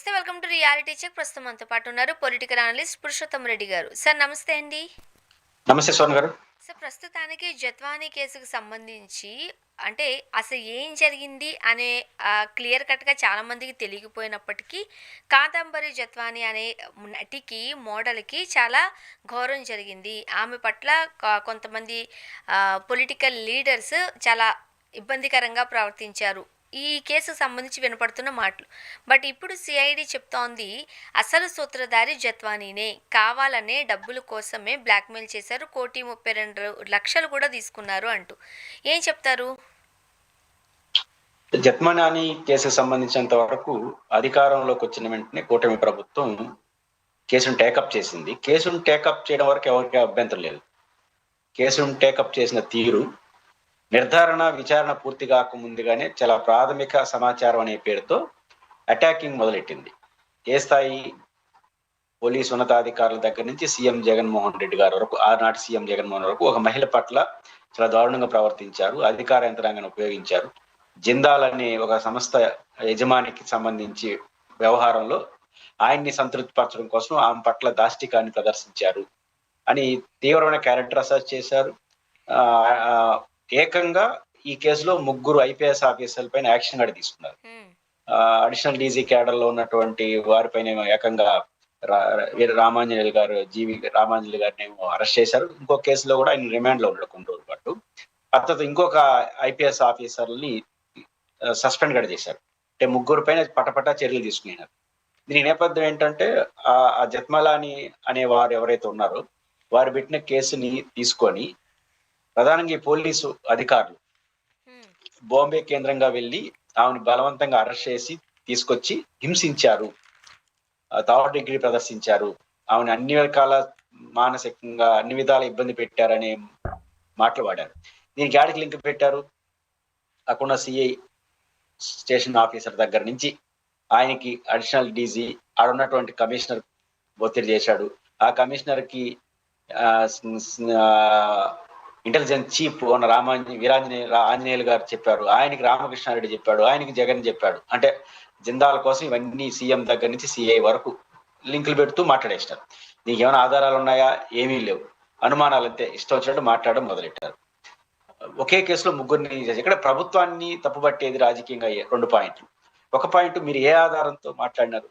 నమస్తే. Welcome to reality check. ప్రస్తుతం మనతో పాటు ఉన్నారు పొలిటికల్ అనలిస్ట్ పురుషోత్తం రెడ్డి గారు. సార్ నమస్తే అండి. నమస్తే సోన్ గారు. సార్ ప్రస్తుతానికి జత్వానీ కేసుకు సంబంధించి అంటే అసలు ఏం జరిగింది అనే క్లియర్ కట్‌గా చాలామందికి తెలియకపోయినప్పటికీ కాదంబరి జత్వానీ అనే నటికి, మోడల్‌కి చాలా గౌరవం జరిగింది. ఆమె పట్ల కొంతమంది పొలిటికల్ లీడర్స్ చాలా ఇబ్బందికరంగా ప్రవర్తించారు. ఈ కేసుకు సంబంధించి వినపడుతున్న మాటలు. బట్ ఇప్పుడు సిఐడి చెప్తోంది అసలు సూత్రధారి జత్వానీనే. కావాలనే డబ్బుల కోసమే బ్లాక్‌మెయిల్ చేశారు. 1,32,00,000 కూడా తీసుకున్నారు అంటూ. ఏం చెప్తారు? జత్మనాని కేసుకు సంబంధించినంత వరకు అధికారంలోకి వచ్చిన వెంటనే కూటమి ప్రభుత్వం కేసును టేకప్ చేసింది. కేసును టేకప్ చేయడం వరకు ఎవరికి అభ్యంతరం లేదు. కేసును టేకప్ చేసిన తీరు, నిర్ధారణ, విచారణ పూర్తి కాకముందుగానే చాలా ప్రాథమిక సమాచారం అనే పేరుతో అటాకింగ్ మొదలెట్టింది. ఏ స్థాయి పోలీసు ఉన్నతాధికారుల దగ్గర నుంచి సీఎం జగన్మోహన్ రెడ్డి గారి వరకు, ఆనాటి సీఎం జగన్మోహన్ వరకు ఒక మహిళ పట్ల చాలా దారుణంగా ప్రవర్తించారు. అధికార యంత్రాంగాన్ని ఉపయోగించారు. జిందాల్ అనే ఒక సంస్థ యజమానికి సంబంధించి వ్యవహారంలో ఆయన్ని సంతృప్తిపరచడం కోసం ఆమె పట్ల దాష్టికాన్ని ప్రదర్శించారు అని తీవ్రమైన క్యారెక్టర్ అసెస్ చేశారు. ఏకంగా ఈ కేసులో 3 ఐపీఎస్ ఆఫీసర్ల పైన యాక్షన్ కూడా తీసుకున్నారు. అడిషనల్ డీజీ క్యాడర్ లో ఉన్నటువంటి వారిపైన ఏకంగా రామాంజనేయులు గారు, జీవి రామాంజనేయులు గారిని అరెస్ట్ చేశారు. ఇంకో కేసులో కూడా ఆయన రిమాండ్ లో ఉన్నాడు కొన్ని రోజుల పాటు. ఆ తర్వాత ఇంకొక ఐపీఎస్ ఆఫీసర్ని సస్పెండ్ కూడా చేశారు. అంటే 3 పైన పటపటా చర్యలు తీసుకున్నారు. దీని నేపథ్యం ఏంటంటే ఆ జత్మలాని అనే వారు ఎవరైతే ఉన్నారో వారు పెట్టిన కేసుని తీసుకొని ప్రధానంగా ఈ పోలీసు అధికారులు బాంబే కేంద్రంగా వెళ్ళి ఆమెను బలవంతంగా అరెస్ట్ చేసి తీసుకొచ్చి హింసించారు, థర్డ్ డిగ్రీ ప్రదర్శించారు, ఆమెను అన్ని రకాల మానసికంగా అన్ని విధాల ఇబ్బంది పెట్టారనే మాటలు వాడారు. దీనికి యాడికి లింక్ పెట్టారు? అక్కడ సిఐ స్టేషన్ ఆఫీసర్ దగ్గర నుంచి ఆయనకి అడిషనల్ డీజీ ఆడున్నటువంటి కమిషనర్ ఒత్తిడి చేశాడు. ఆ కమిషనర్ కి ఇంటెలిజెన్స్ చీఫ్ ఉన్న ఆంజనేయులు గారు చెప్పారు. ఆయనకి రామకృష్ణారెడ్డి చెప్పాడు. ఆయనకి జగన్ చెప్పాడు. అంటే జిందాల కోసం ఇవన్నీ సీఎం దగ్గర నుంచి సిఐ వరకు లింకులు పెడుతూ మాట్లాడేస్తారు. నీకు ఏమైనా ఆధారాలు ఉన్నాయా? ఏమీ లేవు, అనుమానాలు అంతే, ఇష్టం వచ్చినట్టు మాట్లాడడం మొదలెట్టారు. ఒకే కేసులో 3 ఇక్కడ ప్రభుత్వాన్ని తప్పుపట్టేది రాజకీయంగా 2 పాయింట్లు. ఒక పాయింట్, మీరు ఏ ఆధారంతో మాట్లాడినారు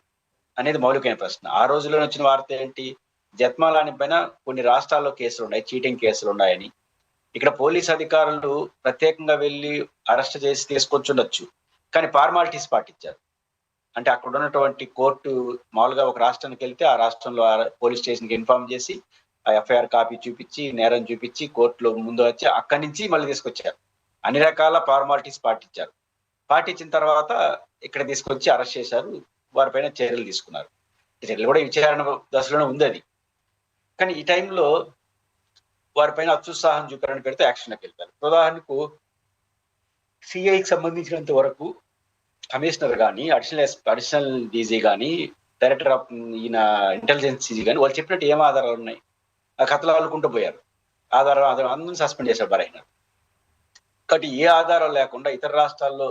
అనేది మౌలికమైన ప్రశ్న. ఆ రోజుల్లో వచ్చిన వార్త ఏంటి? జత్మాలాని పైన కొన్ని రాష్ట్రాల్లో కేసులు ఉన్నాయి, చీటింగ్ కేసులు ఉన్నాయని. ఇక్కడ పోలీస్ అధికారులు ప్రత్యేకంగా వెళ్ళి అరెస్ట్ చేసి తీసుకొచ్చుండొచ్చు, కానీ ఫార్మాలిటీస్ పాటించారు. అంటే అక్కడ ఉన్నటువంటి కోర్టు మామూలుగా ఒక రాష్ట్రానికి వెళ్తే ఆ రాష్ట్రంలో పోలీస్ స్టేషన్కి ఇన్ఫార్మ్ చేసి ఆ ఎఫ్ఐఆర్ కాపీ చూపించి, నేరం చూపించి కోర్టులో ముందు వచ్చి అక్కడి నుంచి మళ్ళీ తీసుకొచ్చారు. అన్ని రకాల ఫార్మాలిటీస్ పాటించారు. పాటించిన తర్వాత ఇక్కడ తీసుకొచ్చి అరెస్ట్ చేశారు. వారిపైన చర్యలు తీసుకున్నారు. చర్యలు కూడా విచారణ దశలోనే ఉంది అది. కానీ ఈ టైంలో వారిపైన అత్యుత్సాహం చూపారని పెడితే యాక్షన్కి వెళ్తారు. ఉదాహరణకు సిఐకి సంబంధించినంత వరకు కమిషనర్ కానీ, అడిషనల్ డీజీ కానీ, డైరెక్టర్ ఆఫ్ ఈయన ఇంటెలిజెన్స్ డీజీ కానీ వాళ్ళు చెప్పినట్టు ఏం ఆధారాలు ఉన్నాయి? ఆ కథలు అల్లుకుంటూ పోయారు. ఆధారం అందరూ సస్పెండ్ చేశారు బరైనా. కాబట్టి ఏ ఆధారం లేకుండా ఇతర రాష్ట్రాల్లో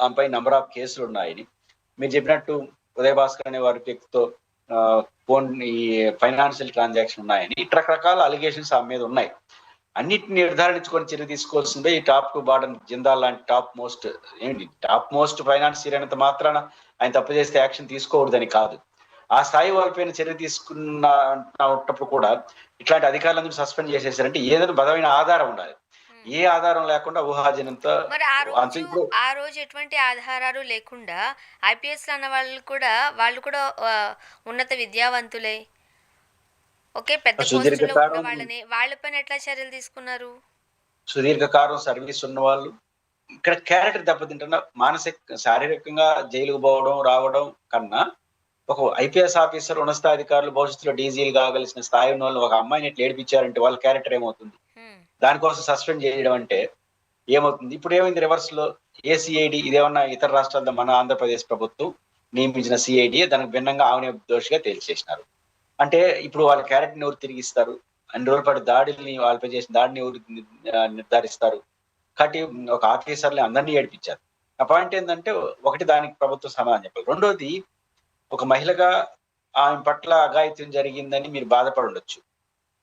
ఆమెపై నంబర్ ఆఫ్ కేసులు ఉన్నాయని, మీరు చెప్పినట్టు ఉదయ భాస్కర్ అనే వారి వ్యక్తితో ఫోన్ ఈ ఫైనాన్షియల్ ట్రాన్సాక్షన్ ఉన్నాయని రకరకాల అలిగేషన్స్ ఆమె మీద ఉన్నాయి. అన్నిటిని నిర్ధారించుకొని చర్య తీసుకోవాల్సిందే ఈ టాప్ టు బాటం జిందాల్ లాంటి టాప్ మోస్ట్ ఫైనాన్షియర్ అయినంత మాత్రాన ఆయన తప్పు చేస్తే యాక్షన్ తీసుకోకూడదని కాదు. ఆ స్థాయి వాళ్ళపైన చర్య తీసుకున్నప్పుడు కూడా ఇట్లాంటి అధికారులందరూ సస్పెండ్ చేసేసారంటే ఏదైనా బలమైన ఆధారం ఉండాలి. ఏ ఆధారం లేకుండా ఊహాజనంతో ఆ రోజు ఎటువంటి ఆధారాలు లేకుండా ఐపీఎస్ అన్న వాళ్ళు కూడా ఉన్నత విద్యావంతులే, ఓకే, పెద్ద పోస్టులో ఉన్న వాళ్ళని, వాళ్ళపైన ఎట్లా చర్యలు తీసుకున్నారు? సుదీర్ఘకాలం సర్వీస్ ఉన్న వాళ్ళు. ఇక్కడ క్యారెక్టర్ దెబ్బతింటున్న మానసిక శారీరకంగా జైలుకు పోవడం రావడం కన్నా ఒక ఐపీఎస్ ఆఫీసర్ ఉన్నతాధికారులు భవిష్యత్తులో డీజీలు కాగలిసిన స్థాయి ఉన్న వాళ్ళు ఒక అమ్మాయిని ఎట్లా ఏడిపించారంటే వాళ్ళ క్యారెక్టర్ ఏమవుతుంది? దానికోసం సస్పెండ్ చేయడం అంటే ఏమవుతుంది? ఇప్పుడు ఏమైంది రివర్స్ లో? ఏసీఐడి ఇదేమన్నా ఇతర రాష్ట్రాల్లో మన ఆంధ్రప్రదేశ్ ప్రభుత్వం నియమించిన సిఐడి దానికి భిన్నంగా ఆమె దోషిగా తేల్చేసినారు. అంటే ఇప్పుడు వాళ్ళ క్యారెక్టర్ని ఎవరు తిరిగిస్తారు? అన్ని రోజుల పాటు వాళ్ళపై చేసిన దాడిని ఎవరు నిర్ధారిస్తారు? కాబట్టి ఒక ఆఫీసర్ని అందరినీ ఏడిపించారు. ఆ పాయింట్ ఏంటంటే, ఒకటి దానికి ప్రభుత్వం సమాధానం చెప్పాలి. రెండోది, ఒక మహిళగా ఆమె పట్ల అఘాయిత్యం జరిగిందని మీరు బాధపడి ఉండొచ్చు.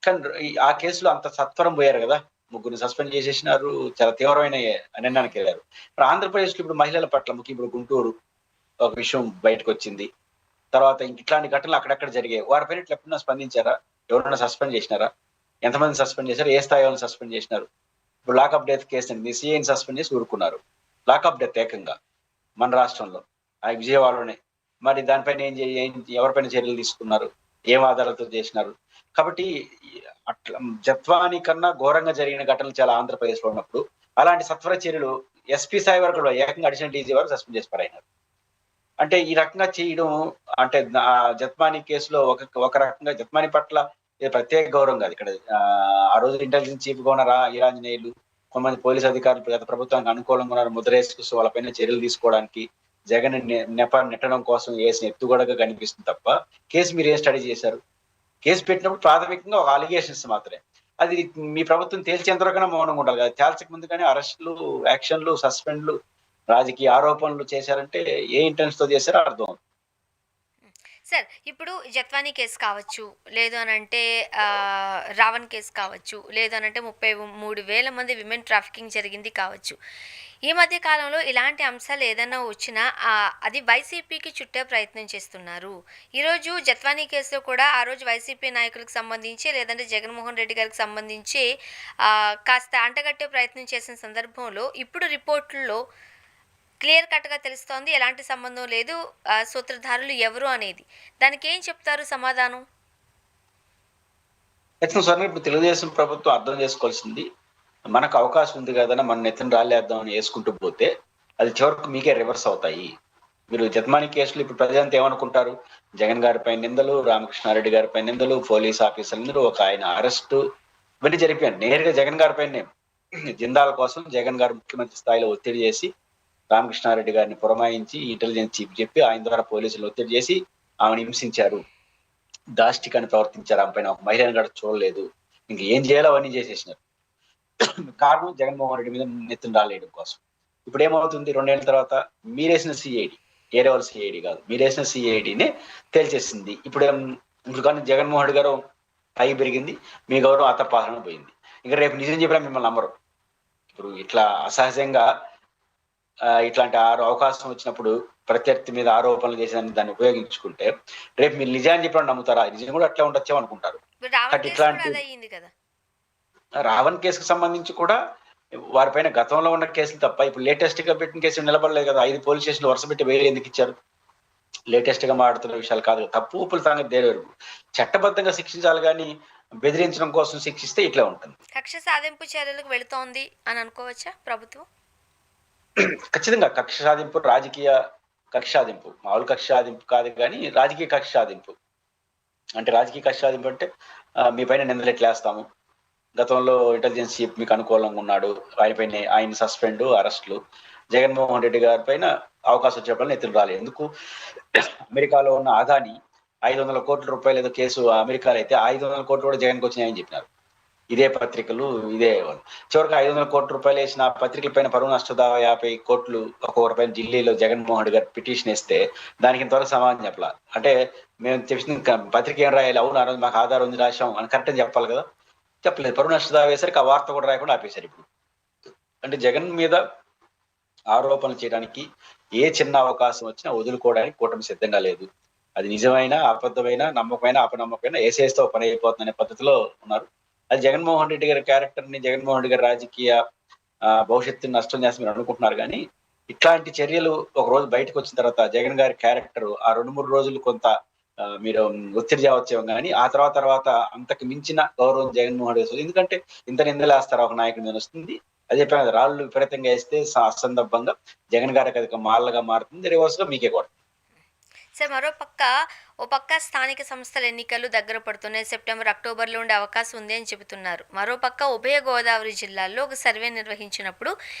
కానీ ఆ కేసులో అంత సత్వరం పోయారు గదా! ముగ్గురిని సస్పెండ్ చేసేసినారు. చాలా తీవ్రమైన హ్మ్. నిర్ణయానికెళ్లారు. మరి ఆంధ్రప్రదేశ్‌లో ఇప్పుడు మహిళల పట్ల ముఖ్యంగా ఇప్పుడు గుంటూరు ఒక విషయం బయటకొచ్చింది. తర్వాత ఇట్లాంటి ఘటనలు అక్కడక్కడ జరిగాయి. వారిపైన ఇట్లా ఎప్పుడన్నా స్పందించారా? ఎవరైనా సస్పెండ్ చేసినారా? ఎంతమందిని సస్పెండ్ చేశారు? ఏ స్థాయి వాళ్ళని సస్పెండ్ చేసినారు? ఇప్పుడు లాకప్ డెత్ కేసు అండి. సీఐని సస్పెండ్ చేసి ఊరుకున్నారు. లాకప్ డెత్ ఏకంగా మన రాష్ట్రంలో. ఆ విజయవాడలోనే. మరి దానిపైన ఏం ఎవరిపైన చర్యలు తీసుకున్నారు? ఏం ఆధారాలతో చేసినారు? కాబట్టి ఈ అట్లా జత్వాని కన్నా ఘోరంగా జరిగిన ఘటనలు చాలా ఆంధ్రప్రదేశ్‌లో ఉన్నప్పుడు, అలాంటి సత్వర చర్యలు ఎస్పీ స్థాయి వరకు కూడా ఏకంగా అడిషనల్ డీజీ వరకు సస్పెండ్ చేసి పడేయినారు. అంటే ఈ రకంగా చేయడం అంటే జత్మాని కేసులో ఒక రకంగా జత్మాని పట్ల ఇది ప్రత్యేక గౌరవం కాదు ఇక్కడ. ఆ రోజు ఇంటెలిజెన్స్ చీఫ్‌గా ఉన్న ఈరాంజనేయులు, కొంతమంది పోలీస్ అధికారులు గత ప్రభుత్వానికి అనుకూలంగా ఉన్నారు ముద్రేసి వాళ్ళపైన చర్యలు తీసుకోవడానికి జగన్ నెట్టడం కోసం వేసిన ఎత్తుగడగా కనిపిస్తుంది తప్ప కేసు మీరు ఏం స్టడీ చేశారు? కేసు పెట్టినప్పుడు ప్రాథమికంగా ఒక అలిగేషన్స్ మాత్రమే. అది మీ ప్రభుత్వం తేల్చేంత వరకైనా మౌనంగా ఉండాలి కదా! తేల్చక ముందు కానీ అరెస్టులు, యాక్షన్‌లు, సస్పెండ్‌లు, రాజకీయ ఆరోపణలు చేశారంటే ఏ ఇంటెన్స్‌తో చేశారో అర్థం అవుతుంది. సార్ ఇప్పుడు జత్వానీ కేసు కావచ్చు, లేదు అనంటే రావణ్ కేసు కావచ్చు, లేదు అనంటే 33,000 మంది విమెన్ ట్రాఫికింగ్ జరిగింది కావచ్చు. ఈ మధ్య కాలంలో ఇలాంటి అంశాలు ఏదైనా వచ్చినా అది వైసీపీకి చుట్టే ప్రయత్నం చేస్తున్నారు. ఈరోజు జత్వానీ కేసులో కూడా ఆ రోజు వైసీపీ నాయకులకు సంబంధించి లేదంటే జగన్మోహన్ రెడ్డి గారికి సంబంధించి కాస్త అంటగట్టే ప్రయత్నం చేసిన సందర్భంలో ఇప్పుడు రిపోర్టుల్లో క్లియర్ కట్‌గా తెలుస్తోంది. ఎలాంటి సంబంధం లేదు. సూత్రధారులు ఎవరు అనేది. దానికేం చెప్తారు సమాధానం? ఖచ్చితంగా స్వర్ణ ఇప్పుడు తెలుగుదేశం ప్రభుత్వం అర్థం చేసుకోవాల్సింది, మనకు అవకాశం ఉంది గదని మన నెత్తిన రాళ్ళేద్దామని యేసుకుంటూ పోతే, అది చివరకు మీకే రివర్స్ అవుతాయి. మీరు జత్మాని కేసులో ఇప్పుడు ప్రజలంతా ఏమనుకుంటారు? జగన్ గారిపై నిందలు, రామకృష్ణారెడ్డి గారిపై నిందలు, పోలీస్ ఆఫీసర్లందరూ ఒక ఆయన అరెస్టు ఇవన్నీ జరిపాయండి. నేరుగా జగన్ గారిపైనే జిందాల్ కోసం జగన్ గారు ముఖ్యమంత్రి స్థాయిలో ఒత్తిడి చేసి, రామకృష్ణారెడ్డి గారిని పురమాయించి ఇంటెలిజెన్స్ చీఫ్ చెప్పి ఆయన ద్వారా పోలీసులు ఒత్తిడి చేసి ఆమెను హింసించారు. దాష్టికాన్ని ప్రవర్తించారు. ఆమె పైన ఒక మహిళను కూడా చూడలేదు. ఇంక ఏం చేయాలో అవన్నీ చేసేసినారు. కారణం జగన్మోహన్ రెడ్డి మీద నెత్తిన రాలేయడం కోసం. ఇప్పుడు ఏమవుతుంది 2 ఏళ్ల తర్వాత మీరేసిన సిఐడి, ఏరే వాళ్ళ సిఐడి కాదు. మీరేసిన సిఐడినే తేల్చేసింది. ఇప్పుడు కానీ జగన్మోహన్ రెడ్డి గారు పైకి పెరిగింది. మీ గౌరవం అత్తపాసన పోయింది. ఇక రేపు నిజం చెప్పినా మిమ్మల్ని నమ్మరు. ఇప్పుడు ఇట్లా అసహజంగా ఇట్లాంటి అవకాశం వచ్చినప్పుడు ప్రత్యర్థి మీద ఆరోపణలు చేసి దాన్ని ఉపయోగించుకుంటే రేపు మీరు నిజాన్ని చెప్పినప్పుడు నమ్ముతారా? నిజం కూడా అట్లే ఉండొచ్చేమో అనుకుంటారు. ఇప్పుడు రావణ్ కాబట్టి కేసు కూడా ఇట్లాంటి అదే అయింది కదా! రావణ్ కేసుకు సంబంధించి కూడా వారిపైన గతంలో ఉన్న కేసులు తప్ప ఇప్పుడు లేటెస్ట్ గా పెట్టిన కేసులు నిలబడలేదు కదా! 5 పోలీస్ స్టేషన్లు వరుస పెట్టి బెయిల్ ఎందుకు ఇచ్చారు? లేటెస్ట్ గా మాట్లాడుతున్న విషయాలు కాదు. తప్పు ఒప్పుల సంగతి వేరు. చట్టబద్ధంగా శిక్షించాలి గాని బెదిరించడం కోసం శిక్షిస్తే ఇట్లా ఉంటుంది. కక్ష సాధింపు చర్యలకు వెళుతోంది అని అనుకోవచ్చా ప్రభుత్వం? ఖచ్చితంగా కక్ష సాధింపు, రాజకీయ కక్ష సాధింపు. మామూలు కక్ష సాధింపు కాదు గాని రాజకీయ కక్ష సాధింపు. అంటే రాజకీయ కక్ష సాధింపు అంటే మీ పైన నిందలు ఎట్లేస్తాము. గతంలో ఇంటెలిజెన్స్ చీఫ్ మీకు అనుకూలంగా ఉన్నాడు. ఆయన సస్పెండ్, అరెస్టులు. జగన్మోహన్ రెడ్డి గారి పైన అవకాశం వచ్చినప్పుడు ఎత్తులు రాలేదు. ఎందుకు? అమెరికాలో ఉన్న అదాని 500 కోట్ల రూపాయలు ఏదో కేసు అమెరికాలో అయితే 500 కోట్లు కూడా జగన్కి వచ్చినాయని చెప్పినారు. ఇదే పత్రికలు ఇదే చివరికి 500 కోట్ల రూపాయలు వేసిన పత్రికల పైన పరువు నష్టదావా 50 కోట్లు ఒక్కొక్కరి పైన ఢిల్లీలో జగన్మోహన్ రెడ్డి గారు పిటిషన్ వేస్తే దానికి ఇంతవరకు సమాధానం చెప్పాల. అంటే మేము చెప్పిన పత్రిక ఏం రాయాలి? అవును ఆ రోజు మాకు ఆధారం ఉంది రాశాం అని కరెక్ట్ అని చెప్పాలి కదా! చెప్పలేదు. పరువు నష్టదావా వేసరికి ఆ వార్త కూడా రాయకుండా ఆపేశారు ఇప్పుడు. అంటే జగన్ మీద ఆరోపణలు చేయడానికి ఏ చిన్న అవకాశం వచ్చినా వదులుకోవడానికి కూటమి సిద్ధంగా లేదు. అది నిజమైన, అబద్ధమైన, నమ్మకమైన, అపనమ్మకమైన ఏసేస్తే ఒక పని అయిపోతుందనే పద్ధతిలో ఉన్నారు. అది జగన్మోహన్ రెడ్డి గారి క్యారెక్టర్‌ని, జగన్మోహన్ రెడ్డి గారి రాజకీయ భవిష్యత్తుని నష్టం చేస్తుందని మీరు అనుకుంటున్నారు గానీ, ఇట్లాంటి చర్యలు ఒక రోజు బయటకొచ్చిన తర్వాత జగన్ గారి క్యారెక్టర్ ఆ 2, 3 రోజులు కొంత మీరు ఒత్తిడి తేవచ్చేమో గానీ, ఆ తర్వాత అంతకు మించిన గౌరవం జగన్మోహన్ రెడ్డి ఎందుకంటే ఇంత నిందలేస్తారా ఒక నాయకుడి మీద వస్తుంది. అదే చెప్పాను కదా! రాళ్ళు విపరీతంగా ఏస్తే అసందర్భంగా జగన్ గారికి అది ఒక మాలగా మారుతుంది. రివర్స్‌గా మీకే కొడతారు. సార్ ఓ పక్క స్థానిక సంస్థల ఎన్నికలు దగ్గర పడుతున్నాయి. సెప్టెంబర్, అక్టోబర్‌లో ఉండే అవకాశం ఉంది అని చెబుతున్నారు. మరోపక్క ఉభయ గోదావరి జిల్లాల్లో ఒక సర్వే నిర్వహించినప్పుడు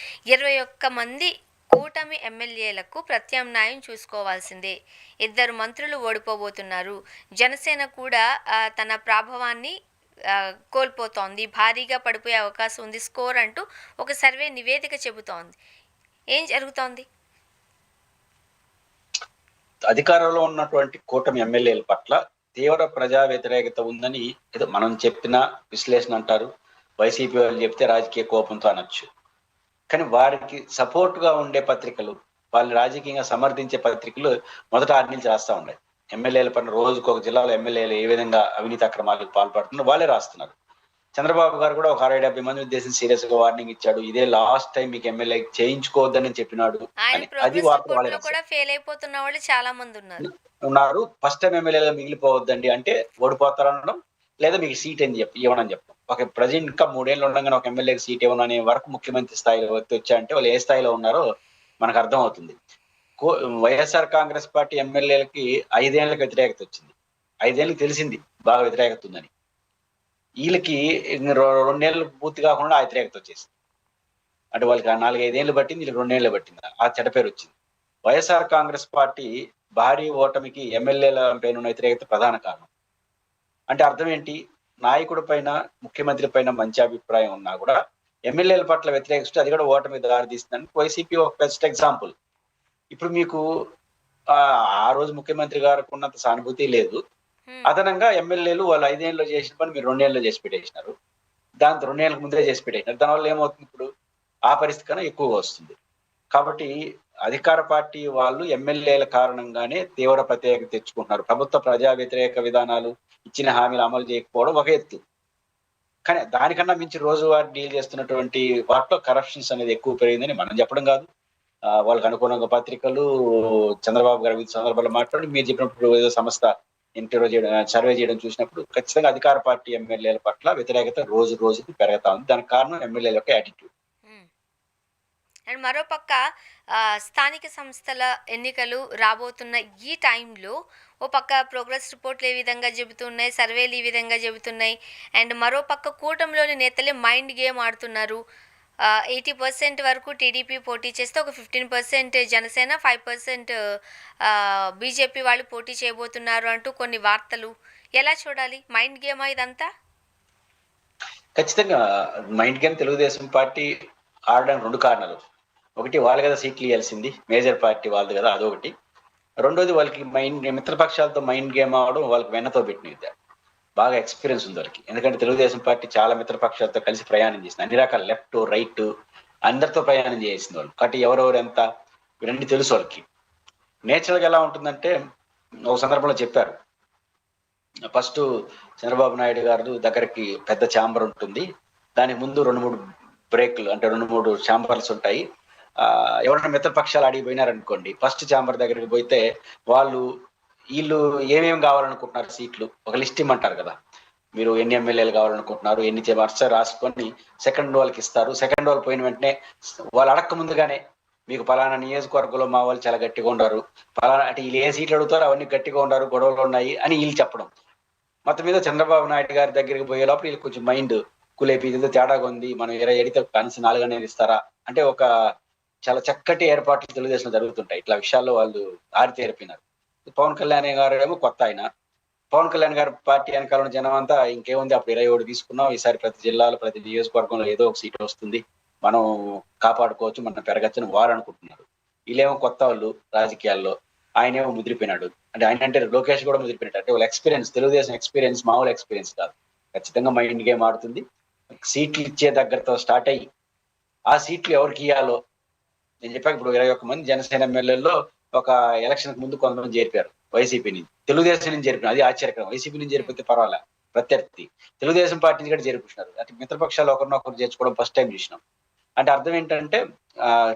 21 మంది కూటమి ఎమ్మెల్యేలకు ప్రత్యామ్నాయం చూసుకోవాల్సిందే. 2 మంత్రులు ఓడిపోబోతున్నారు. జనసేన కూడా తన ప్రాభవాన్ని కోల్పోతోంది. భారీగా పడిపోయే అవకాశం ఉంది స్కోర్ అంటూ ఒక సర్వే నివేదిక చెబుతోంది. ఏం జరుగుతోంది? అధికారంలో ఉన్నటువంటి కూటమి ఎమ్మెల్యేల పట్ల తీవ్ర ప్రజా వ్యతిరేకత ఉందని ఏదో మనం చెప్పిన విశ్లేషణ అంటారు, వైసీపీ వాళ్ళు చెప్తే రాజకీయ కోపంతో అనొచ్చు. కానీ వారికి సపోర్ట్ గా ఉండే పత్రికలు, వాళ్ళని రాజకీయంగా సమర్థించే పత్రికలు మొదట ఆడి నుంచి రాస్తా ఉన్నాయి. ఎమ్మెల్యేల పైన రోజుకు ఒక జిల్లాలో ఎమ్మెల్యేలు ఏ విధంగా అవినీతి అక్రమాలకు పాల్పడుతున్నారో వాళ్ళే రాస్తున్నారు. చంద్రబాబు గారు కూడా ఒక 60-70 మంది ఉద్దేశించి సీరియస్ గా వార్నింగ్ ఇచ్చాడు. ఇదే లాస్ట్ టైం మీకు ఎమ్మెల్యే చేయించుకోవద్దని చెప్పినాడు ఆయన అని. అది ప్రోగ్రెస్ వార్త వాళ్ళే రిపోర్ట్‌లో రాశారు. కూడా ఫెయిల్ అయిపోతున్న వాళ్ళు చాలా మంది ఉన్నారు. ఉన్నారు. ఫస్ట్ టైం ఎమ్మెల్యేగా మిగిలిపోవద్దండి అంటే ఓడిపోతారనడం, లేదా మీకు సీట్ అని చెప్పి ఇవ్వనని చెప్పడం. ఒక ప్రజెంట్ ఇంకా 3 ఏళ్ళు ఉండగానే ఒక ఎమ్మెల్యేకి సీట్ ఇవ్వననే వరకు ముఖ్యమంత్రి స్థాయిలో వ్యక్తి వచ్చారంటే వాళ్ళు ఏ స్థాయిలో ఉన్నారో మనకు అర్థం అవుతుంది. వైఎస్ఆర్ కాంగ్రెస్ పార్టీ ఎమ్మెల్యేలకి 5 ఏళ్ళకి వ్యతిరేకత వచ్చింది. 5 ఏళ్ళకి తెలిసింది బాగా వ్యతిరేకత ఉందని. వీళ్ళకి 2 ఏళ్ళు పూర్తి కాకుండా ఆ వ్యతిరేకత వచ్చేసింది. అంటే వాళ్ళకి 4-5 ఏళ్ళు పట్టింది, వీళ్ళకి 2 ఏళ్ళు పట్టింది. ఆ చెడ్డ పేరు వచ్చింది. వైఎస్ఆర్ కాంగ్రెస్ పార్టీ భారీ ఓటమికి ఎమ్మెల్యేల పైన ఉన్న వ్యతిరేకత ప్రధాన కారణం. అంటే అర్థం ఏంటి? నాయకుడి పైన, ముఖ్యమంత్రి పైన మంచి అభిప్రాయం ఉన్నా కూడా ఎమ్మెల్యేల పట్ల వ్యతిరేకిస్తే అది కూడా ఓటమి దారి తీస్తుందని వైసీపీ ఒక బెస్ట్ ఎగ్జాంపుల్. ఇప్పుడు మీకు ఆ రోజు ముఖ్యమంత్రి గారికి ఉన్నంత సానుభూతి లేదు. అదనంగా ఎమ్మెల్యేలు వాళ్ళు 5 ఏళ్ళలో చేసిన పని మీరు 2 ఏళ్ళలో చేసి పెట్టేసినారు. దాంతో 2 ఏళ్ళకి ముందే చేసి పెట్టేసినారు. దానివల్ల ఏమవుతుంది ఇప్పుడు? ఆ పరిస్థితి కన్నా ఎక్కువగా వస్తుంది. కాబట్టి అధికార పార్టీ వాళ్ళు ఎమ్మెల్యేల కారణంగానే తీవ్ర ప్రత్యేకత తెచ్చుకుంటున్నారు. ప్రభుత్వ ప్రజా వ్యతిరేక విధానాలు, ఇచ్చిన హామీలు అమలు చేయకపోవడం ఒక ఎత్తు. కానీ దానికన్నా మించి రోజువారీ డీల్ చేస్తున్నటువంటి వాటిలో కరప్షన్స్ అనేది ఎక్కువ పెరిగిందని మనం చెప్పడం కాదు. వాళ్ళకి అనుకూలంగా పత్రికలు చంద్రబాబు గారు వివిధ సందర్భాల్లో మాట్లాడి మీరు చెప్పినప్పుడు ఏదో సంస్థ ఇంటర్వ్యూ చేయడం, సర్వే చేయడం చూసినప్పుడు ఖచ్చితంగా అధికార పార్టీ ఎమ్మెల్యేల పట్ల వ్యతిరేకత రోజు రోజుకి పెరుగుతా ఉంది. దానికి కారణం ఎమ్మెల్యేల యొక్క యాటిట్యూడ్. అండ్ మరోపక్క స్థానిక సంస్థల ఎన్నికలు రాబోతున్న ఈ టైంలో ఓ పక్క ప్రోగ్రెస్ రిపోర్ట్లు ఏ విధంగా చెబుతున్నాయి, సర్వేలు ఈ విధంగా చెబుతున్నాయి. అండ్ మరోపక్క కూటమిలోని నేతలే మైండ్ గేమ్ ఆడుతున్నారు. 80% వరకు టీడీపీ పోటీ చేస్తే ఒక 15% జనసేన, 5% బీజేపీ వాళ్ళు పోటీ చేయబోతున్నారు అంటూ కొన్ని వార్తలు. ఎలా చూడాలి? మైండ్ గేమా ఇదంతా? ఖచ్చితంగా మైండ్ గేమ్ తెలుగుదేశం పార్టీ ఆడడానికి 2 కారణాలు. ఒకటి వాళ్ళు కదా సీట్లు ఇవ్వాల్సింది, మేజర్ పార్టీ వాళ్ళది కదా, అదొకటి. రెండోది వాళ్ళకి మిత్రపక్షాలతో మైండ్ గేమ్ ఆవడం వాళ్ళకి వెన్నతో పెట్టిన విద్య. బాగా ఎక్స్పీరియన్స్ ఉంది వాళ్ళకి. ఎందుకంటే తెలుగుదేశం పార్టీ చాలా మిత్రపక్షాలతో కలిసి ప్రయాణం చేసింది. అన్ని రకాల లెఫ్ట్, రైట్ అందరితో ప్రయాణం చేసింది వాళ్ళు. కాబట్టి ఎవరెవరు ఎంత ఇవన్నీ తెలుసు వాళ్ళకి. నేచురల్ గా ఎలా ఉంటుందంటే ఒక సందర్భంలో చెప్పారు. ఫస్ట్ చంద్రబాబు నాయుడు గారు దగ్గరికి పెద్ద ఛాంబర్ ఉంటుంది. దానికి ముందు 2-3 బ్రేక్లు అంటే 2-3 ఛాంబర్స్ ఉంటాయి. ఎవరైనా మిత్రపక్షాలు అడిగి పోయినారనుకోండి, ఫస్ట్ ఛాంబర్ దగ్గరికి పోతే వీళ్ళు ఏమేమి కావాలనుకుంటున్నారు సీట్లు ఒక లిస్ట్ ఇమ్మంటారు కదా. మీరు ఎన్ని ఎమ్మెల్యేలు కావాలనుకుంటున్నారు, ఎన్ని వరుస రాసుకొని సెకండ్ వాళ్ళకి ఇస్తారు. సెకండ్ వాళ్ళు పోయిన వెంటనే వాళ్ళు అడక్క ముందుగానే మీకు పలానా నియోజకవర్గంలో మా వాళ్ళు చాలా గట్టిగా ఉండరు, పలానా అంటే వీళ్ళు ఏ సీట్లు అడుగుతారో అవన్నీ గట్టిగా ఉండరు, గొడవలు ఉన్నాయి అని వీళ్ళు చెప్పడం. మొత్తం మీద చంద్రబాబు నాయుడు గారి దగ్గరికి పోయే లోపల వీళ్ళు కొంచెం మైండ్ కులేపి ఇదితో తేడాగా ఉంది, మనం 20 అడిగితే కనీసం 4 అనేది ఇస్తారా అంటే ఒక చాలా చక్కటి ఏర్పాట్లు తెలుగుదేశంలో జరుగుతుంటాయి. ఇట్లా విషయాల్లో వాళ్ళు ఆరితేరిపోయినారు. పవన్ కళ్యాణ్ గారు ఏమో కొత్త ఆయన. పవన్ కళ్యాణ్ గారి పార్టీ వెనకాల జనం అంతా ఇంకేముంది అప్పుడు 27 తీసుకున్నాం, ఈసారి ప్రతి జిల్లాలో ప్రతి నియోజకవర్గంలో ఏదో ఒక సీట్ వస్తుంది, మనం కాపాడుకోవచ్చు, మనం పెరగచ్చని వారు అనుకుంటున్నారు. వీళ్ళేమో కొత్త వాళ్ళు రాజకీయాల్లో. ఆయనేమో ముదిరిపోయినాడు. అంటే ఆయన అంటే లోకేష్ కూడా ముదిరిపోయినట్టు. అంటే వాళ్ళ ఎక్స్పీరియన్స్, తెలుగుదేశం ఎక్స్పీరియన్స్ మామూలు ఎక్స్పీరియన్స్ కాదు. ఖచ్చితంగా మైండ్ గేమ్ ఆడుతుంది. సీట్లు ఇచ్చే దగ్గరతో స్టార్ట్ అయ్యి ఆ సీట్లు ఎవరికి ఇవ్వాలో నేను చెప్పాక ఇప్పుడు 21 మంది జనసేన ఎమ్మెల్యేల్లో ఒక ఎలక్షన్ ముందు కొంతమంది చేరిపారు వైసీపీ నుంచి. తెలుగుదేశం నుంచి చేరిపిన అది ఆశ్చర్యకరం. వైసీపీ నుంచి చేరిపోతే పర్వాలే, ప్రత్యర్థి తెలుగుదేశం పార్టీ నుంచి కూడా చేర్పించినారు. అంటే మిత్రపక్షాలు ఒకరినొకరు చేర్చుకోవడం ఫస్ట్ టైం చూసినాం. అంటే అర్థం ఏంటంటే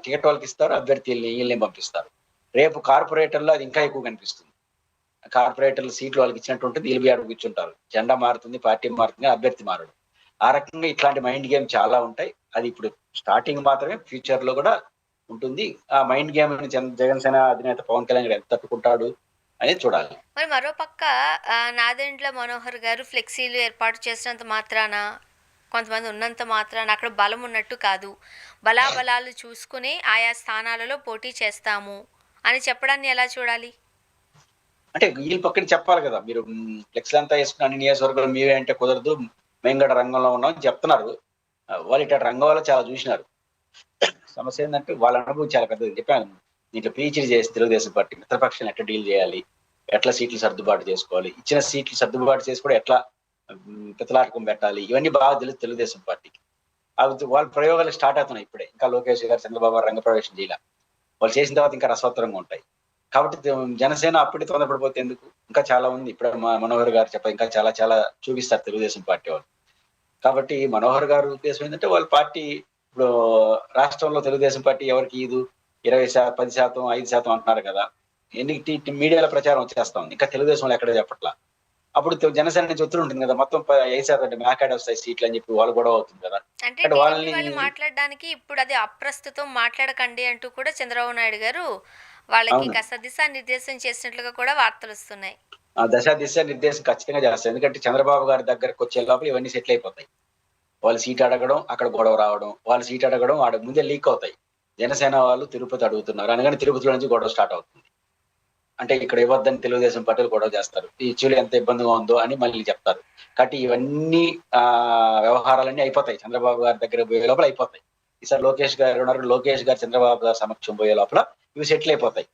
టికెట్ వాళ్ళకి ఇస్తారు, అభ్యర్థుల్ని వీళ్ళని పంపిస్తారు. రేపు కార్పొరేటర్లో అది ఇంకా ఎక్కువ కనిపిస్తుంది. కార్పొరేటర్లు సీట్లు వాళ్ళకి ఇచ్చినట్టు ఉంటుంది, వీళ్ళు అడుగు కూర్చుంటారు. జెండా మారుతుంది, పార్టీ మారుతుంది, అభ్యర్థి మారడు. ఆ రకంగా ఇట్లాంటి మైండ్ గేమ్ చాలా ఉంటాయి. అది ఇప్పుడు స్టార్టింగ్ మాత్రమే, ఫ్యూచర్ లో కూడా ఉంటుంది. ఆ మైండ్ గేమ్ జగన్సేన అధినేత పవన్ కళ్యాణ్ గారు ఎంత తట్టుకుంటాడు అనేది చూడాలి. మరి మరోపక్క నాదెండ్ల మనోహర్ గారు ఫ్లెక్సీలు ఏర్పాటు చేసినంత మాత్రాన, కొంతమంది ఉన్నంత మాత్రాన అక్కడ బలం ఉన్నట్టు కాదు, బలాబలాలు చూసుకుని ఆయా స్థానాలలో పోటీ చేస్తాము అని చెప్పడాన్ని ఎలా చూడాలి? అంటే వీళ్ళు పక్కన చెప్పాలి కదా, మీరు ఫ్లెక్స్లు అంతా వేసుకుని అన్ని నియోజకవర్గాలు మీవే అంటే కుదరదు, మేము కూడా రంగంలో ఉన్నాం అని చెప్తున్నారు. వాళ్ళు ఇట్లా రంగంలో చాలా చూసినారు. సమస్య ఏంటంటే వాళ్ళ అనుభవం చాలా పెద్దది. చెప్పాను, దీంట్లో పీహెచ్డీ చేసి తెలుగుదేశం పార్టీ మిత్రపక్షాన్ని ఎట్లా డీల్ చేయాలి, ఎట్లా సీట్లు సర్దుబాటు చేసుకోవాలి, ఇచ్చిన సీట్లు సర్దుబాటు చేసి కూడా ఎట్లా పితలాటకం పెట్టాలి, ఇవన్నీ బాగా తెలుసు తెలుగుదేశం పార్టీకి. అవి వాళ్ళ ప్రయోగాలు స్టార్ట్ అవుతున్నాయి ఇప్పుడే. ఇంకా లోకేష్ గారు, చంద్రబాబు గారు రంగప్రవేశం చేయాల. వాళ్ళు చేసిన తర్వాత ఇంకా రసవత్తరంగా ఉంటాయి. కాబట్టి జనసేన అప్పుడే తొందరపడిపోతే ఎందుకు? ఇంకా చాలా ఉంది. ఇప్పుడు మనోహర్ గారు చెప్ప ఇంకా చాలా చాలా చూపిస్తారు తెలుగుదేశం పార్టీ వాళ్ళు. కాబట్టి మనోహర్ గారు ఉద్దేశం ఏంటంటే వాళ్ళ పార్టీ ఇప్పుడు రాష్ట్రంలో తెలుగుదేశం పార్టీ ఎవరికి ఇది 20%, 10%, 5% అంటున్నారు కదా. ఎన్ని మీడియాలో ప్రచారం వచ్చేస్తా ఉంది. ఇంకా తెలుగుదేశంలో ఎక్కడ చెప్పట్లా. అప్పుడు జనసేన నుంచి ఒత్తిడి ఉంటుంది కదా, మొత్తం 5% అంటే మాకాడ వస్తాయి సీట్లు అని చెప్పి వాళ్ళు గొడవ అవుతుంది కదా. అంటే అంటే టీడీపీ వాళ్ళని వాళ్ళు మాట్లాడడానికి ఇప్పుడు అది అప్రస్తుతం, మాట్లాడకండి అంటూ కూడా చంద్రబాబు నాయుడు గారు వాళ్ళకి అవును కాస్త దిశానిర్దేశం చేసినట్లుగా కూడా వార్తలు వస్తున్నాయి. ఆ దిశ నిర్దేశం ఖచ్చితంగా చేస్తారు. ఎందుకంటే చంద్రబాబు గారి దగ్గరకు వచ్చే లోపల ఇవన్నీ సెటిల్ అయిపోతాయి. వాళ్ళు సీట్ అడగడం, అక్కడ గొడవ రావడం, వాళ్ళు సీట్ అడగడం, ఆడ ముందే లీక్ అవుతాయి. జనసేన వాళ్ళు తిరుపతి అడుగుతున్నారు అనగానే తిరుపతిలో నుంచి గొడవ స్టార్ట్ అవుతుంది. అంటే ఇక్కడ ఇవ్వద్దని తెలుగుదేశం పార్టీలు గొడవ చేస్తారు. ఈ చూడు ఎంత ఇబ్బందిగా ఉందో అని మళ్ళీ చెప్తారు. కాబట్టి ఇవన్నీ వ్యవహారాలన్నీ అయిపోతాయి. చంద్రబాబు గారి దగ్గర పోయే లోపల అయిపోతాయి. ఈసారి లోకేష్ గారు ఉన్నారు. లోకేష్ గారు చంద్రబాబు గారి సమక్షం పోయే లోపల ఇవి సెటిల్ అయిపోతాయి.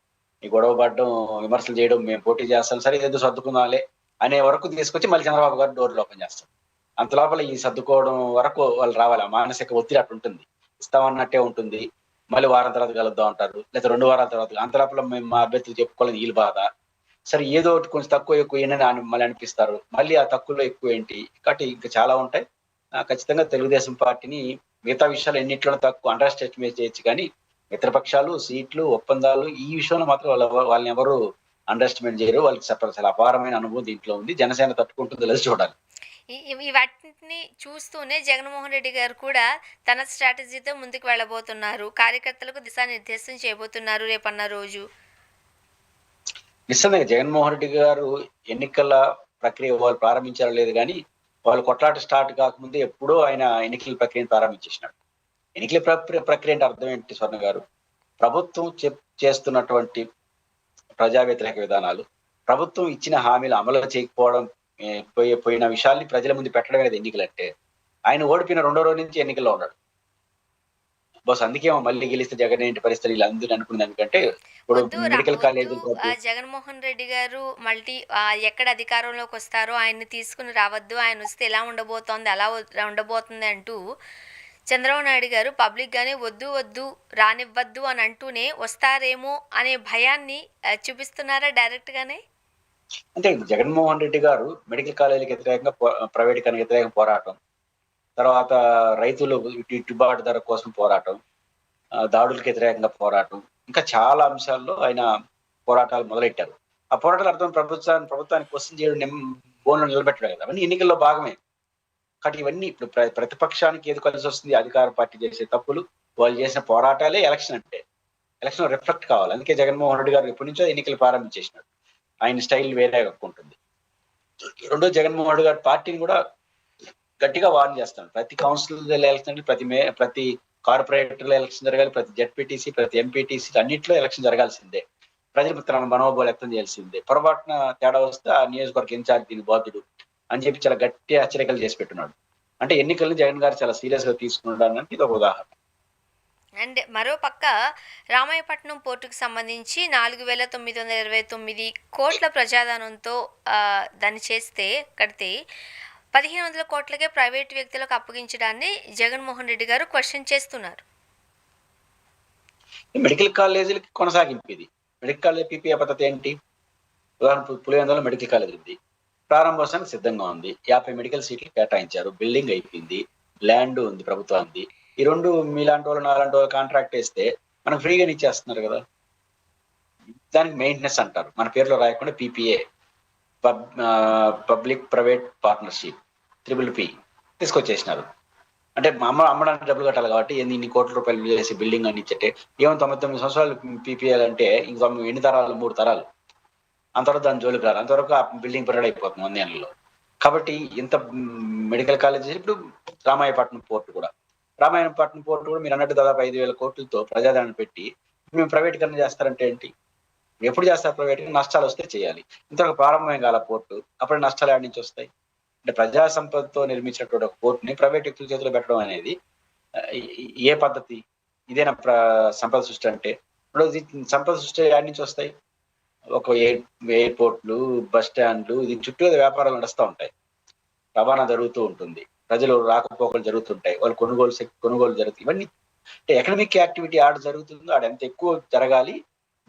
ఈ గొడవ పడడం, విమర్శలు చేయడం, మేము పోటీ చేస్తాం, సరే ఏదో సర్దుకుందాంలే అనే వరకు తీసుకొచ్చి మళ్ళీ చంద్రబాబు గారు డోర్లు ఓపెన్ చేస్తారు. అంత లోపల ఈ సర్దుకోవడం వరకు వాళ్ళు రావాలి. ఆ మానసిక ఒత్తిడి అట్టు ఉంటుంది. ఇస్తామన్నట్టే ఉంటుంది. మళ్ళీ వారం తర్వాత కలుద్దాం అంటారు, లేదా 2 వారాల తర్వాత. అంత లోపల మేము మా అభ్యర్థులు చెప్పుకోవాలని వీళ్ళు బాధ. సరే ఏదో ఒకటి కొంచెం తక్కువ ఎక్కువ ఏంటని మళ్ళీ అనిపిస్తారు. మళ్ళీ ఆ తక్కువలో ఎక్కువ ఏంటి? కాబట్టి ఇంకా చాలా ఉంటాయి. ఖచ్చితంగా తెలుగుదేశం పార్టీని మిగతా విషయాలు ఎన్నిట్లోనూ తక్కువ అండర్ ఎస్టిమేట్ చేయొచ్చు కానీ మిత్రపక్షాలు, సీట్లు, ఒప్పందాలు ఈ విషయంలో మాత్రం వాళ్ళని ఎవరు అండర్ ఎస్టిమేట్ చేయరు. వాళ్ళకి చాలా అపారమైన అనుభవం దీంట్లో ఉంది. జనసేన తట్టుకుంటుందో లేదో చూడాలి. వాటిని చూస్తూనే జగన్మోహన్ రెడ్డి గారు కూడా తన స్ట్రాటజీతో ముందుకు వెళ్ళబోతున్నారు. కార్యకర్తలకు దిశానిర్దేశం చేయబోతున్నారు రేపన్న రోజు. నిజంగా జగన్మోహన్ రెడ్డి గారు ఎన్నికల ప్రక్రియ వాళ్ళు ప్రారంభించారో లేదు కానీ వాళ్ళు కొట్లాట స్టార్ట్ కాకముందే ఎప్పుడో ఆయన ఎన్నికల ప్రక్రియను ప్రారంభించేసినాడు. ఎన్నికల ప్రక్రియ అంటే అర్థం ఏంటి స్వర్ణ గారు? ప్రభుత్వం చేస్తున్నటువంటి ప్రజా వ్యతిరేక విధానాలు, ప్రభుత్వం ఇచ్చిన హామీలు అమలు చేయకపోవడం, పోయిన విషయాల్ని ప్రజల ముందు పెట్టడం అనేది ఎన్నికలంటే. ఆయన ఓడిపోయిన 2వ రోజు నుంచి ఎన్నికల్లో ఉన్నాడు. బస్ అందుకేమో మళ్ళీ గెలిస్తే జగన్ ఏంటి పరిస్థితులు ఇలా అందరూ అనుకున్న దానికంటే ఇప్పుడు మెడికల్ కాలేజీలు జగన్మోహన్ రెడ్డి గారు మళ్ళీ ఎక్కడ అధికారంలోకి వస్తారో ఆయన్ని తీసుకుని రావద్దు, ఆయన వస్తే ఎలా ఉండబోతోంది, అలా ఉండబోతుంది అంటూ చంద్రబాబు నాయుడు గారు పబ్లిక్ గానే వద్దు వద్దు రానివ్వద్దు అని అంటూనే వస్తారేమో అనే భయాన్ని చూపిస్తున్నారా డైరెక్ట్ గానే? అంటే జగన్మోహన్ రెడ్డి గారు మెడికల్ కాలేజీకి వ్యతిరేకంగా ప్రైవేట్ వ్యతిరేకంగా పోరాటం, తర్వాత రైతులు గిట్టుబాటు ధర కోసం పోరాటం, దాడులకు వ్యతిరేకంగా పోరాటం, ఇంకా చాలా అంశాల్లో ఆయన పోరాటాలు మొదలెట్టారు. ఆ పోరాటాలు అర్థం ప్రభుత్వానికి క్వశ్చన్ చేయడం, బోన్లో నిలబెట్టడం కదా. అవన్నీ ఎన్నికల్లో భాగమే. కాబట్టి ఇవన్నీ ఇప్పుడు ప్రతిపక్షానికి ఏది కలిసి వస్తుంది? అధికార పార్టీ చేసే తప్పులు, వాళ్ళు చేసిన పోరాటాలే ఎలక్షన్ అంటే. ఎలక్షన్ రిఫ్లెక్ట్ కావాలి. అందుకే జగన్మోహన్ రెడ్డి గారు ఎప్పటి నుంచో ఎన్నికలు ప్రారంభించేసినాడు. ఆయన స్టైల్ వేరే ఉంటుంది. రెండో జగన్మోహన్ రెడ్డి గారి పార్టీని కూడా గట్టిగా వార్న్ చేస్తాను. ప్రతి కౌన్సిల్ ఎలక్షన్, ప్రతి కార్పొరేటర్ ఎలక్షన్ జరగాలి, ప్రతి జెడ్పీటీసీ, ప్రతి ఎంపీటీసీ అన్నింటిలో ఎలక్షన్ జరగాల్సిందే. ప్రజలు తన మనోభావాలు వ్యక్తం చేయాల్సిందే. పొరపాటున తేడా వస్తే ఆ నియోజకవర్గ ఇన్ఛార్జ్ దీని బాధ్యుడు అని చెప్పి చాలా గట్టి హెచ్చరికలు చేసి పెట్టున్నాడు. అంటే ఎన్నికల్ని జగన్ గారు చాలా సీరియస్ గా తీసుకున్నాడు. ఇది ఒక ఉదాహరణ. అండ్ మరోపక్క రామాయపట్నం పోర్టుకు సంబంధించి 4,929 కోట్ల ప్రజాధనంతో దాన్ని కడితే 1,500 కోట్లకే ప్రైవేట్ వ్యక్తులకు అప్పగించడాన్ని జగన్మోహన్ రెడ్డి గారు క్వశ్చన్ చేస్తున్నారు. మెడికల్ కాలేజీలకి కొనసాగింపు ఇది. మెడికల్ కాలేజ్ పీపీఏ పద్ధతి ఏంటి? ఉదాహరణ పులివెందులలో మెడికల్ కాలేజ్ ఉంది, ప్రారంభోత్సవానికి సిద్ధంగా ఉంది, 50 మెడికల్ సీట్లు కేటాయించారు, బిల్డింగ్ అయిపోయింది, ల్యాండ్ ఉంది ప్రభుత్వానికి. ఈ రెండు మీలాంటి వాళ్ళు నాలాంటి వాళ్ళు కాంట్రాక్ట్ వేస్తే మనకు ఫ్రీగా ఇచ్చేస్తున్నారు కదా. దానికి మెయింటెనెన్స్ అంటారు. మన పేరులో రాయకుండా PPA, public private partnership, PPP తీసుకొచ్చేసినారు. అంటే అమ్మడానికి డబ్బులు కట్టాలి కాబట్టి ఇన్ని కోట్ల రూపాయలు చేసి బిల్డింగ్ అని ఇచ్చే ఏమో 99 సంవత్సరాలు పీపీఎల్ అంటే ఇంకా ఎన్ని తరాలు? 3 తరాలు. అంతవరకు దాని జోలికి రారు. అంతవరకు ఆ బిల్డింగ్ పీరియడ్ అయిపోతుంది 1 ఏళ్ళలో. కాబట్టి ఇంత మెడికల్ కాలేజ్ ఇప్పుడు రామాయపట్నం పోర్టు కూడా మీరు అన్నట్టు దాదాపు 5,000 కోట్లతో ప్రజాదరణ పెట్టి మేము ప్రైవేటీకరణ చేస్తారంటే ఏంటి? ఎప్పుడు చేస్తారు ప్రైవేట్? నష్టాలు వస్తే చేయాలి. ఇంతవరకు ప్రారంభమే కాల పోర్టు, అప్పుడు నష్టాలు ఎక్కడి నుంచి వస్తాయి? అంటే ప్రజా సంపదతో నిర్మించినటువంటి ఒక పోర్టుని ప్రైవేట్ వ్యక్తుల చేతిలో పెట్టడం అనేది ఏ పద్ధతి? ఇదేనా సంపద సృష్టి అంటే? రెండోది సంపద సృష్టి యాడి నుంచి వస్తాయి? ఒక ఎయిర్‌పోర్ట్‌లు, బస్ స్టాండ్‌లు దీని చుట్టూ వ్యాపారాలు నడుస్తా ఉంటాయి. రవాణా జరుగుతూ ఉంటుంది. ప్రజలు రాకపోకలు జరుగుతుంటాయి. వాళ్ళు కొనుగోలు జరుగుతాయి. ఇవన్నీ అంటే ఎకనామిక్ యాక్టివిటీ ఆడ జరుగుతుందో ఆడ ఎంత ఎక్కువ జరగాలి.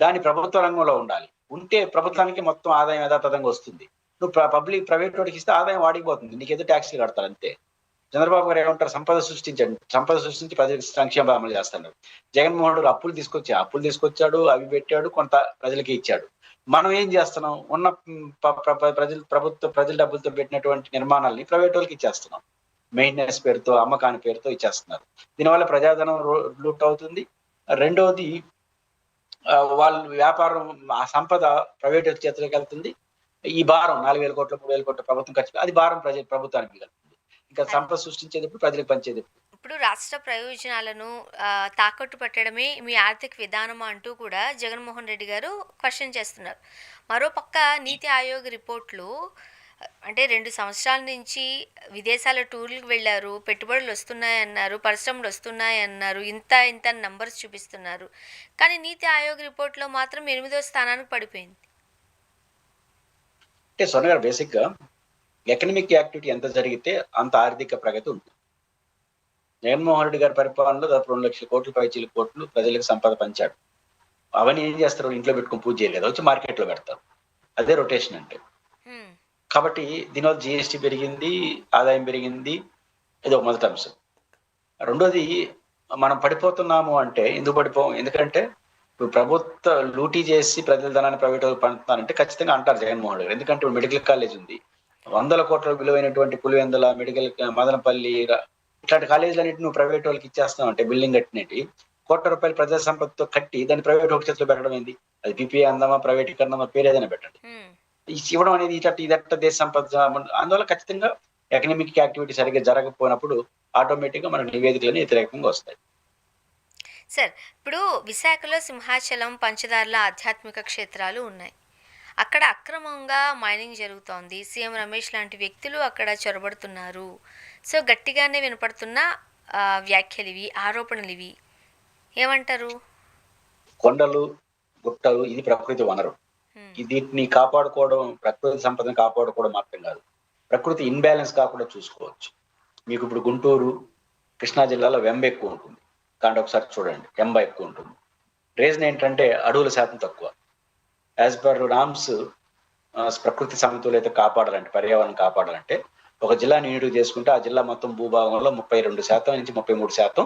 దాని ప్రభుత్వ రంగంలో ఉండాలి. ఉంటే ప్రభుత్వానికి మొత్తం ఆదాయం యథాతథంగా వస్తుంది. నువ్వు ప్రైవేట్ వాడికి ఇస్తే ఆదాయం వాడికి పోతుంది. నీకేదో ట్యాక్స్‌లు కడతారు అంతే. చంద్రబాబు గారు ఏమంటారు? సంపద సృష్టించండి. సంపద సృష్టించి ప్రజలకు సంక్షేమ అమలు చేస్తున్నారు. జగన్మోహన్ రెడ్డి అప్పులు తీసుకొచ్చాడు. అవి పెట్టాడు. కొంత ప్రజలకి ఇచ్చాడు. మనం ఏం చేస్తున్నాం? ఉన్న ప ప్ర ప్ర ప్రజల డబ్బులతో పెట్టినటువంటి నిర్మాణాల్ని ప్రైవేట్ వాళ్ళకి ఇచ్చేస్తున్నాం. మెయింటెనెన్స్ పేరుతో, అమ్మకాని పేరుతో ఇచ్చేస్తున్నారు. దీనివల్ల ప్రజాధనం లూట్ అవుతుంది. రెండోది వాళ్ళు వ్యాపారం ఆ సంపద ప్రైవేట్ చేతులకు వెళ్తుంది. ఈ భారం 4,000 కోట్లు, 3,000 కోట్లు ప్రభుత్వం ఖర్చు అది భారం ప్రభుత్వానికి మిగులుతుంది. ఇంకా అదే. సంపద సృష్టించేటప్పుడు ప్రజలకు పంచేటప్పుడు. ఇప్పుడు రాష్ట్ర ప్రయోజనాలను తాకట్టు పెట్టడమే మీ ఆర్థిక విధానం అంటూ కూడా జగన్మోహన్ రెడ్డి గారు క్వశ్చన్ చేస్తున్నారు. మరోపక్క నీతి ఆయోగ్ రిపోర్ట్లు అంటే 2 సంవత్సరాల నుంచి విదేశాల టూర్‌లకు వెళ్లారు. పెట్టుబడులు వస్తున్నాయన్నారు. పరిశ్రమలు వస్తున్నాయన్నారు. ఇంత నంబర్స్ చూపిస్తున్నారు. కానీ నీతి ఆయోగ్ రిపోర్ట్‌లో మాత్రం 8వ స్థానానికి పడిపోయింది. అంటే సోనియా గారు బేసిక్‌గా ఎకనామిక్ యాక్టివిటీ ఎంత జరిగితే అంత ఆర్థిక ప్రగతి ఉంటుంది. జగన్మోహన్ రెడ్డి గారి పరిపాలనలో దాదాపు 2,00,000 కోట్లు, పైచిలుకు కోట్లు ప్రజలకు సంపద పంచాడు. అవన్నీ ఏం చేస్తారు? ఇంట్లో పెట్టుకొని పూజ చేయరు కదా! వచ్చి మార్కెట్‌లో పెడతారు. అదే రొటేషన్ అంటే. హ్మ్. కాబట్టి దీనివల్ల జీఎస్టీ పెరిగింది, ఆదాయం పెరిగింది. ఇదొక మొదటి అంశం. రెండోది మనం పడిపోతున్నాము అంటే ఎందుకు పడిపోం? ఎందుకంటే ఇప్పుడు ప్రభుత్వ లూటీ చేసి ప్రజల ధనాన్ని ప్రైవేట్ వాళ్ళకి పంచుతున్నారంటే ఖచ్చితంగా అంటారు జగన్మోహన్ రెడ్డి గారు. ఎందుకంటే ఇప్పుడు మెడికల్ కాలేజ్ ఉంది. వందల కోట్ల విలువైనటువంటి పులివెందుల, మదనపల్లి ఇట్లాంటి కాలేజీలన్నిటిని నువ్వు ప్రైవేట్ వాళ్ళకి ఇచ్చేస్తున్నావు అంటే బిల్డింగ్ కట్టినవి ₹1,00,00,000 ప్రజా సంపదతో కట్టి దాన్ని ప్రైవేట్ ఒక చేతిలో పెట్టడం ఏంది? అది పీపీఏ అందామా, ప్రైవేటీకరణమా పేరు ఏదైనా పెట్టండి. హ్మ్. ఇవ్వడం అనేది ఇదట్ట దేశ సంపద అందువల్ల ఖచ్చితంగా ఎకనామిక్ యాక్టివిటీ సరిగ్గా జరగకపోయినప్పుడు ఆటోమేటిక్ గా మనకు నివేదికలని వ్యతిరేకంగా వస్తాయి. సార్ ఇప్పుడు విశాఖలో సింహాచలం, పంచదార్ల ఆధ్యాత్మిక క్షేత్రాలు ఉన్నాయి. అక్కడ అక్రమంగా మైనింగ్ జరుగుతోంది. సీఎం రమేష్ లాంటి వ్యక్తులు అక్కడ చొరబడుతున్నారు. సో గట్టిగానే వినపడుతున్న వ్యాఖ్యలివి, ఆరోపణలివి. ఏమంటారు? కొండలు, గుట్టలు ఇది ప్రకృతి వనరు. హ్మ్. వీటిని కాపాడుకోవడం ప్రకృతి సంపదను కాపాడుకోవడం మాత్రం కాదు. ప్రకృతి ఇన్‌బ్యాలెన్స్ కాకుండా చూసుకోవచ్చు. మీకు ఇప్పుడు గుంటూరు, కృష్ణా జిల్లాలో వెంబ ఎక్కువ ఉంటుంది. కాండి ఒకసారి చూడండి. ఎంబ ఎక్కువ ఉంటుంది. రీజన్ ఏంటంటే అడవుల శాతం తక్కువ. యాజ్ పర్ నార్మ్స్ ప్రకృతి సమతుల్యత కాపాడాలంటే, పర్యావరణం కాపాడాలంటే ఒక జిల్లాని యూనిట్‌గా చేసుకుంటే ఆ జిల్లా మొత్తం భూభాగంలో 32% నుంచి 33%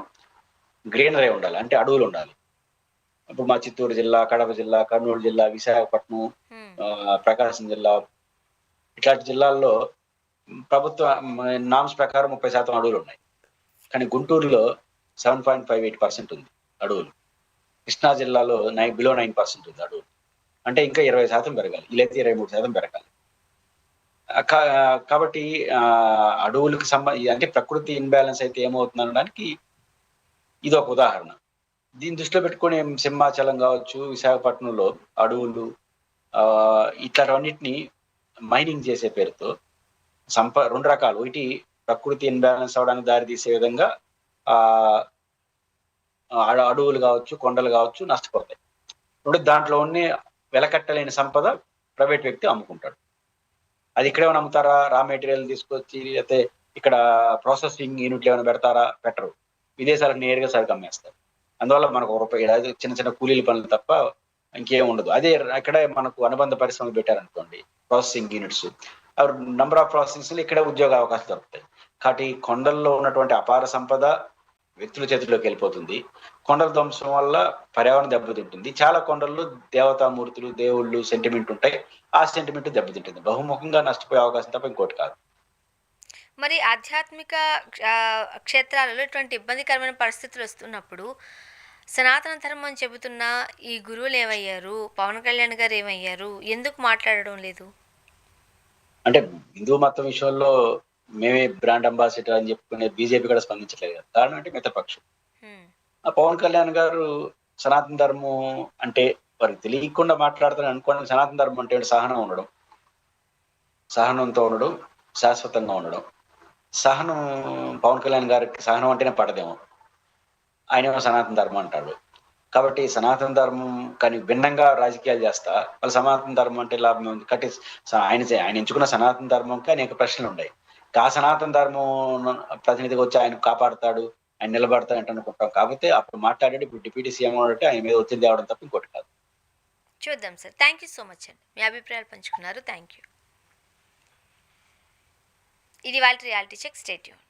గ్రీనరీ ఉండాలి. అంటే అడవులు ఉండాలి. ఇప్పుడు మా చిత్తూరు జిల్లా, కడప జిల్లా, కర్నూలు జిల్లా, విశాఖపట్నం, హ్మ్. ప్రకాశం జిల్లా ఇట్లాంటి జిల్లాల్లో ప్రభుత్వ నార్మ్స్ ప్రకారం 30% అడవులున్నాయి. కానీ గుంటూరులో 7.58% ఉంది అడవులు. కృష్ణా జిల్లాలో బిలో 9% ఉంది అడవులు. అంటే ఇంకా 20% పెరగాలి. వీలైతే 23% పెరగాలి. కాబట్టి అడవులకు అంటే ప్రకృతి ఇన్‌బ్యాలెన్స్ అయితే ఏమవుతుందనడానికి ఇదొక ఉదాహరణ. దీన్ని దృష్టిలో పెట్టుకొని సింహాచలం కావచ్చు, విశాఖపట్నంలో అడవులు ఇట్లాంటివన్నిటిని మైనింగ్ చేసే పేరుతో 2 రకాలు. ఒకటి ప్రకృతి ఇన్‌బ్యాలెన్స్ అవ్వడానికి దారితీసే విధంగా ఆహ్, అడవులు కావచ్చు, కొండలు కావచ్చు నష్టపోతాయి. దాంట్లో ఉన్న వెలకట్టలేని సంపద ప్రైవేట్ వ్యక్తి అమ్ముకుంటాడు. అది ఇక్కడేమైనా అమ్ముతారా? రా మెటీరియల్ తీసుకొచ్చి లేతే ఇక్కడ ప్రాసెసింగ్ యూనిట్లు ఏమైనా పెడతారా? పెట్టరు. విదేశాలకు నేరుగా సరుకు అమ్మేస్తారు. అందువల్ల మనకు రూపాయి చిన్న చిన్న కూలీల పనులు తప్ప ఇంకేం ఉండదు. అదే ఇక్కడే మనకు అనుబంధ పరిశ్రమలు పెట్టారనుకోండి ప్రాసెసింగ్ యూనిట్స్. నంబర్ ఆఫ్ ప్రాసెసింగ్స్‌లో ఇక్కడే ఉద్యోగ అవకాశాలు దొరుకుతాయి. కాబట్టి కొండల్లో ఉన్నటువంటి అపార సంపద వ్యక్తుల చేతుల్లోకి వెళ్ళిపోతుంది. కొండల ధ్వంసం వల్ల పర్యావరణం దెబ్బతింటుంది. చాలా కొండల్లో దేవతామూర్తులు, దేవుళ్ళు సెంటిమెంట్ ఉంటాయి. ఆ సెంటిమెంట్ దెబ్బతింటుంది. బహుముఖంగా నష్టపోయే అవకాశం తప్ప ఇంకోటి కాదు. మరి ఆధ్యాత్మిక క్షేత్రాలలో ఇటువంటి ఇబ్బందికరమైన పరిస్థితులు వస్తున్నప్పుడు సనాతన ధర్మం చెబుతున్న ఈ గురువులు ఏమయ్యారు? పవన్ కళ్యాణ్ గారు ఏమయ్యారు? ఎందుకు మాట్లాడడం లేదు? అంటే హిందూ మతం విషయంలో మేమే బ్రాండ్ అంబాసిడర్ అని చెప్పుకునే బీజేపీ కూడా స్పందించలేదు కదా! కారణం అంటే మిత్రపక్షం. హ్మ్. పవన్ కళ్యాణ్ గారు సనాతన ధర్మం అంటే వారికి తెలియకుండా మాట్లాడతారని అనుకోని సనాతన ధర్మం అంటే సహనం ఉండడం. సహనంతో ఉండడం, శాశ్వతంగా ఉండడం. పవన్ కళ్యాణ్ గారికి సహనం అంటేనే పడదేమో. ఆయనేమో సనాతన ధర్మం అంటాడు. కాబట్టి సనాతన ధర్మం కానీ భిన్నంగా రాజకీయాలు చేస్తా వాళ్ళు సనాతన ధర్మం అంటే లాభం ఉంది కాబట్టి ఆయన ఎంచుకున్న సనాతన ధర్మంకి అనేక ప్రశ్నలున్నాయి. ఆ సనాతన ధర్మం ప్రతినిధిగా వచ్చి ఆయన కాపాడతాడు, ఆయన నిలబడతాడంట అనుకుంటాం. కాకపోతే అప్పుడు మాట్లాడాడు. ఇప్పుడు డిప్యూటీ సీఎం అంటే ఆయన మీద ఒత్తిడి తేవడం తప్ప ఇంకోటి కాదు. చూద్దాం sir. Thank you so much అండి. మీ అభిప్రాయాలు పంచుకున్నారు. Thank you. ఇది వాళ్ళ రియాలిటీ చెక్. Stay tuned.